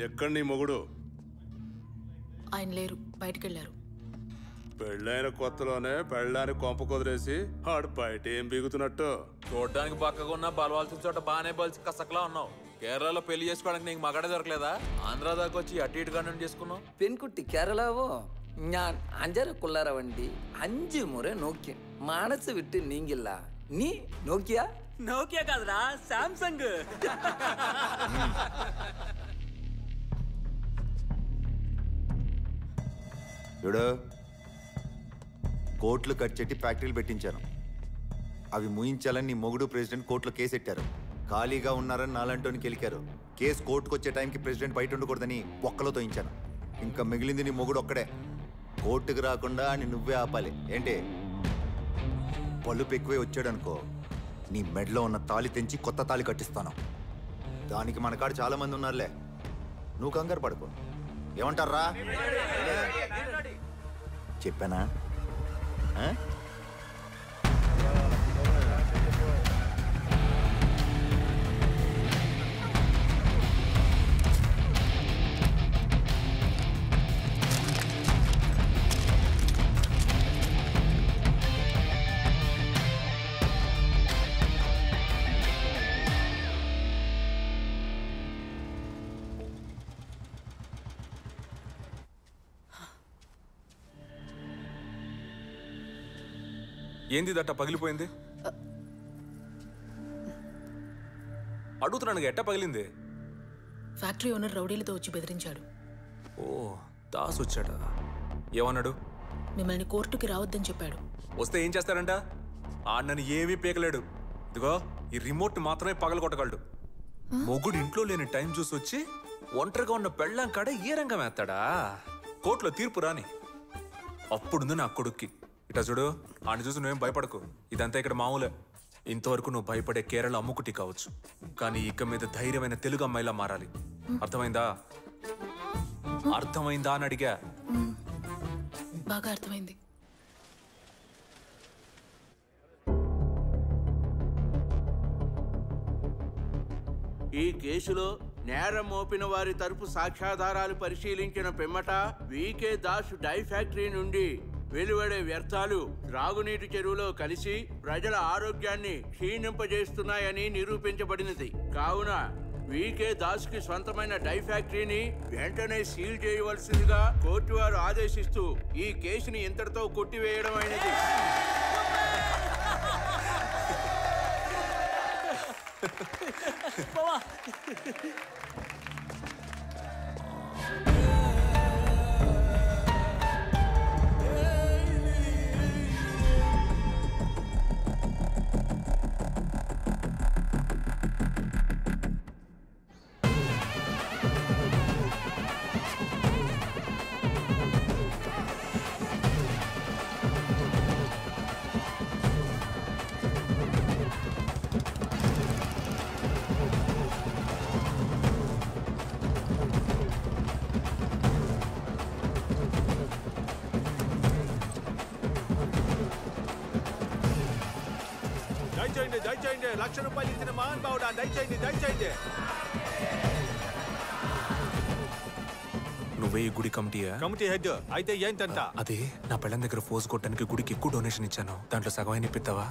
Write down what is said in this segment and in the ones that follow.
ఎక్కడ నీ మొగుడు? ఆయన లేరు, బయటికెళ్ళారు. పెళ్ళైన కొత్తలోనే పెళ్ళాన్ని కొంప కుదిరేసి ఆడు బయట ఏం బిగుతున్నట్టు? చూడడానికి పక్కగా ఉన్న బలవాల్సిన చోట బాగానే బలిసి కసకలా ఉన్నావు. కేరళలో పెళ్లి చేసుకోవడానికి నీకు మగడే దొరకలేదా? ఆంధ్ర దాకా వచ్చి అటు ఇటుగా నుండి చేసుకున్నావు. പെൺകുട്ടി കേരളാവോ? ഞാൻ 5.5 വണ്ടി 5 മുறை നോക്കി മനസ്സ് വിട്ട് നീങ്ങില്ല. നീ നോക്കിയാ? నోకియా కాదురా, సామ్సంగ్. చూడు, కోట్లు కట్ ఫ్యాక్టరీలు పెట్టించాను. అవి ముయించాలని నీ మొగుడు ప్రెసిడెంట్ కోర్టులో కేసు పెట్టారు. ఖాళీగా ఉన్నారని నాలంటోని గెలికారు. కేసు కోర్టుకు వచ్చే టైంకి ప్రెసిడెంట్ బయట ఉండకూడదని ఒక్కలో తోయించాను. ఇంకా మిగిలింది నీ మొగుడు ఒక్కడే. కోర్టుకు రాకుండా అని నువ్వే ఆపాలి. ఏంటి పలుపు ఎక్కువే వచ్చాడనుకో, నీ మెడలో ఉన్న తాళి తెంచి కొత్త తాళి కట్టిస్తాను. దానికి మన కాడ చాలా మంది ఉన్నారులే, నువ్వు కంగారు పడుకో. ఏమంటారా? చెప్పానా? ఏంది దట్ట పగిలిపోయింది? అడుగుతున్నాను, ఎట్ట పగిలింది? ఫ్యాక్టరీ ఓనర్ రౌడీలతో వచ్చి బెదిరించాడు. ఓ, దాస్ వచ్చాడా? ఏమన్నాడు? మిమ్మల్ని కోర్టుకి రావద్దని చెప్పాడు. వస్తే ఏం చేస్తారంట? నన్ను ఏమీ పీకలేడు. ఇదిగో ఈ రిమోట్ మాత్రమే పగల కొట్టగలడు. మొగుడు ఇంట్లో లేని టైం చూసి వచ్చి ఒంటరిగా ఉన్న పెళ్ళాం కాడ ఏ రంగం వేస్తాడా? కోర్టులో తీర్పు రాని అప్పుడుంది నా కొడుక్కి. ఇటా చూడు, ఆయన చూసి నువ్వేం భయపడకు. ఇదంతా ఇక్కడ మామూలే. ఇంతవరకు నువ్వు భయపడే కేరళ అమ్ముకుటి కావచ్చు, కానీ ఇక మీద ధైర్యమైన తెలుగు అమ్మాయిలా మారాలి. అర్థమైందా? అర్థమైందా అని అడిగా. బాగా అర్థమైంది. ఈ కేసులో నేరం మోపిన వారి తరపు సాక్ష్యాధారాలు పరిశీలించిన పిమ్మట వికే దాస్ డై ఫ్యాక్టరీ నుండి వెలువడే వ్యర్థాలు త్రాగునీటి చెరువులో కలిసి ప్రజల ఆరోగ్యాన్ని క్షీణింపజేస్తున్నాయని నిరూపించబడినది. కావున వికే దాస్ కి స్వంతమైన డై ఫ్యాక్టరీని వెంటనే సీల్ చేయవలసిందిగా కోర్టు వారు ఆదేశిస్తూ ఈ కేసుని ఇంతటితో కొట్టివేయడం అయినది. దయచేయండి, ₹1,00,000 ఇచ్చిన మహాన్ బావుడా, దయచేయండి. నువ్వే ఈ గుడి కమిటీ హెడ్ అయితే ఏంటంట? అదే నా పెళ్ళం దగ్గర ఫోర్స్ కొట్టడానికి గుడికి ఎక్కువ డొనేషన్ ఇచ్చాను. దాంట్లో సగం అయినా ఇప్పిస్తావా?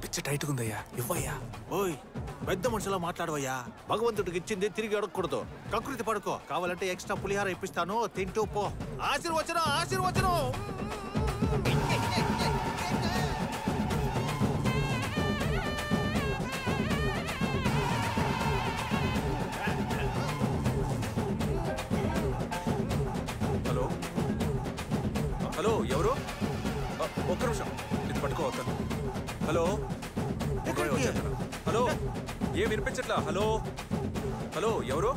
పిచ్చ టైట్ ఉందయ్యా, ఇవ్వయ్యా. ఓయ్, పెద్ద మనుషులా మాట్లాడవయ్యా. భగవంతుడికి ఇచ్చింది తిరిగి అడగకూడదు. కకృతి పడుకో. కావాలంటే ఎక్స్ట్రా పులిహార ఇప్పిస్తాను, తింటూ పో. ఆశీర్వచనం. హలో, ఎవరు? ఒక్క నిమిషం, ఇది పట్టుకోవద్దాను. హలో, ఏం వినిపించట్లా? హలో, ఎవరు?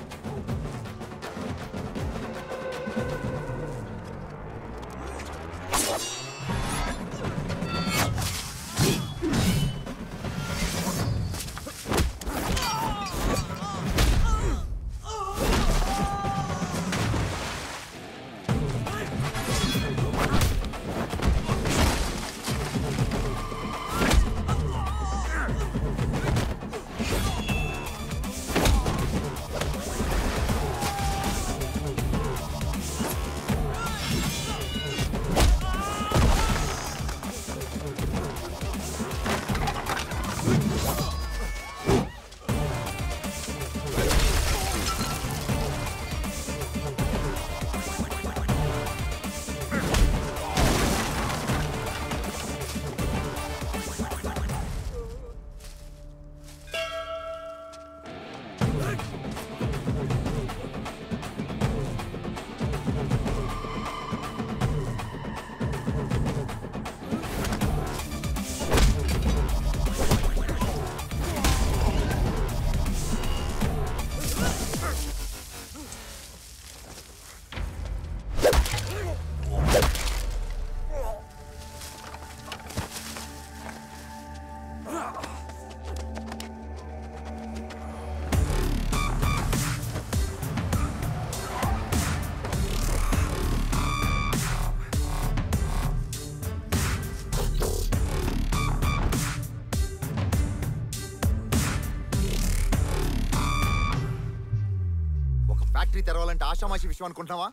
ఫ్యాక్టరీ తెరవాలంటే ఆషామాషి విషయం అనుకుంటున్నావా?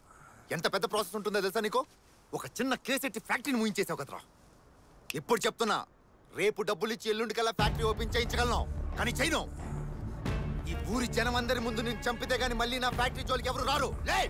ఎంత పెద్ద ప్రాసెస్ ఉంటుందో తెలుసా నీకు? ఒక చిన్న కేసెట్టి ఫ్యాక్టరీని ముయించేసావు కదరా. ఇప్పుడు చెప్తున్నా, రేపు డబ్బులు ఇచ్చి ఎల్లుండికల్లా ఫ్యాక్టరీ ఓపెన్ చేయించగలను, కానీ చేయను. ఈ ఊరి జనం అందరి ముందు నేను చంపితే గానీ మళ్ళీ నా ఫ్యాక్టరీ జోలికి ఎవరు రారు. లే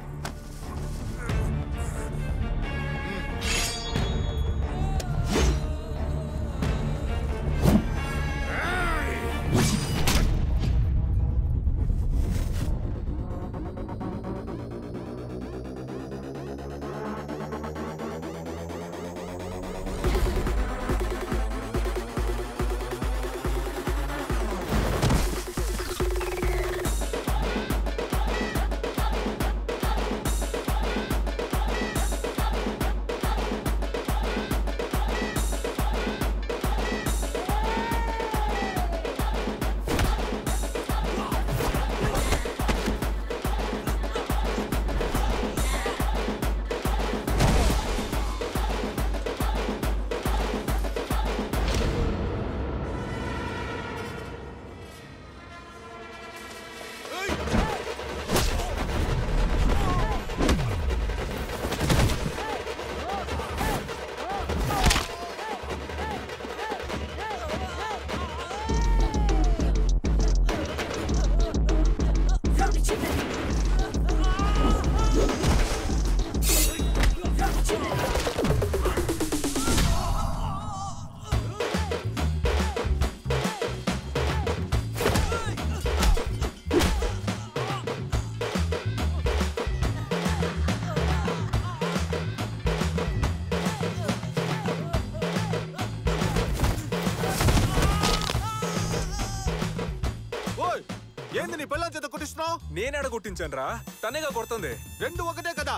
నేనేడ కొట్టించాను రా, తనేగా కొడుతుంది. రెండు ఒకటే కదా.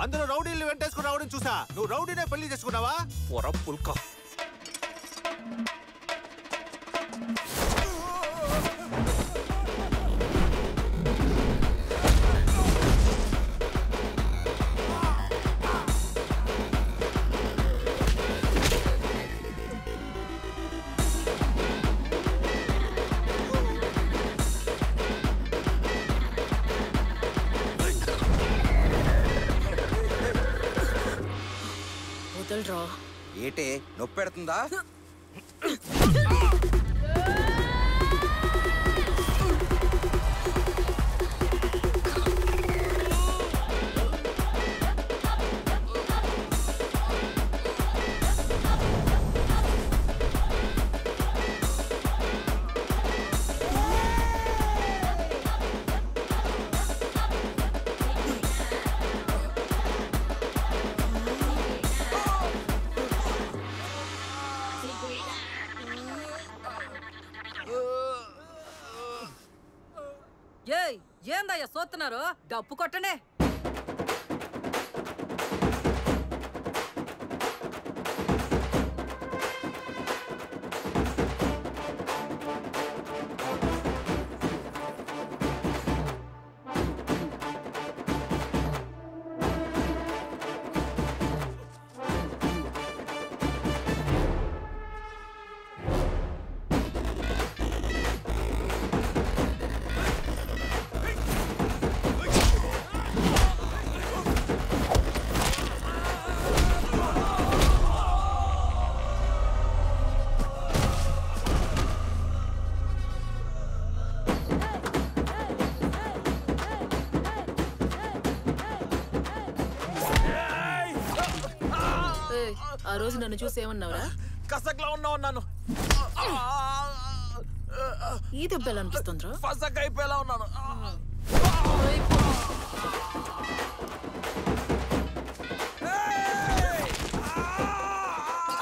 అందరూ రౌడీలు వెంటేసుకుని రావడం చూసా. నువ్వు రౌడీనే పెళ్లి చేసుకున్నావా? పొర పుల్క. ఏటే నొప్పి పెడుతుందా? ఏందయ్యా సోతున్నారు? డప్పు కొట్టనే. ఆ రోజు నన్ను చూసి ఏమన్నావురా? కసక్లా ఉన్నాను. ఈ దెబ్బలు అనిపిస్తుందిరా? ఫసక్ అయిపోయేలా ఉన్నాను.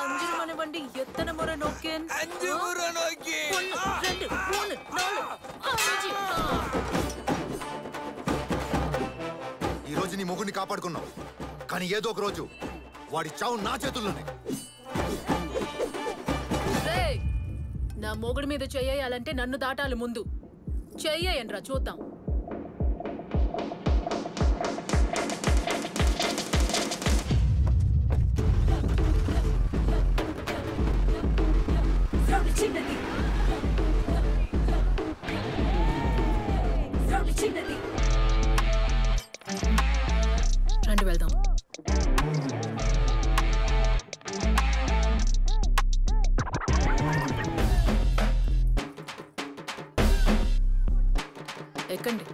అంజుమనివ్వండి ఎత్తన మొర నొక్కేన్. ఈ రోజు నీ మొగుడిని కాపాడుకున్నావు, కానీ ఏదో ఒక రోజు వాడి చావు నా చేతుల్లోనే. రేయ్, నా మొగుడి మీద చెయ్యాలంటే నన్ను దాటాలి ముందు. చెయ్యండ్రా చూద్దాం. రండి వెళ్దాం. ఎక్కండి.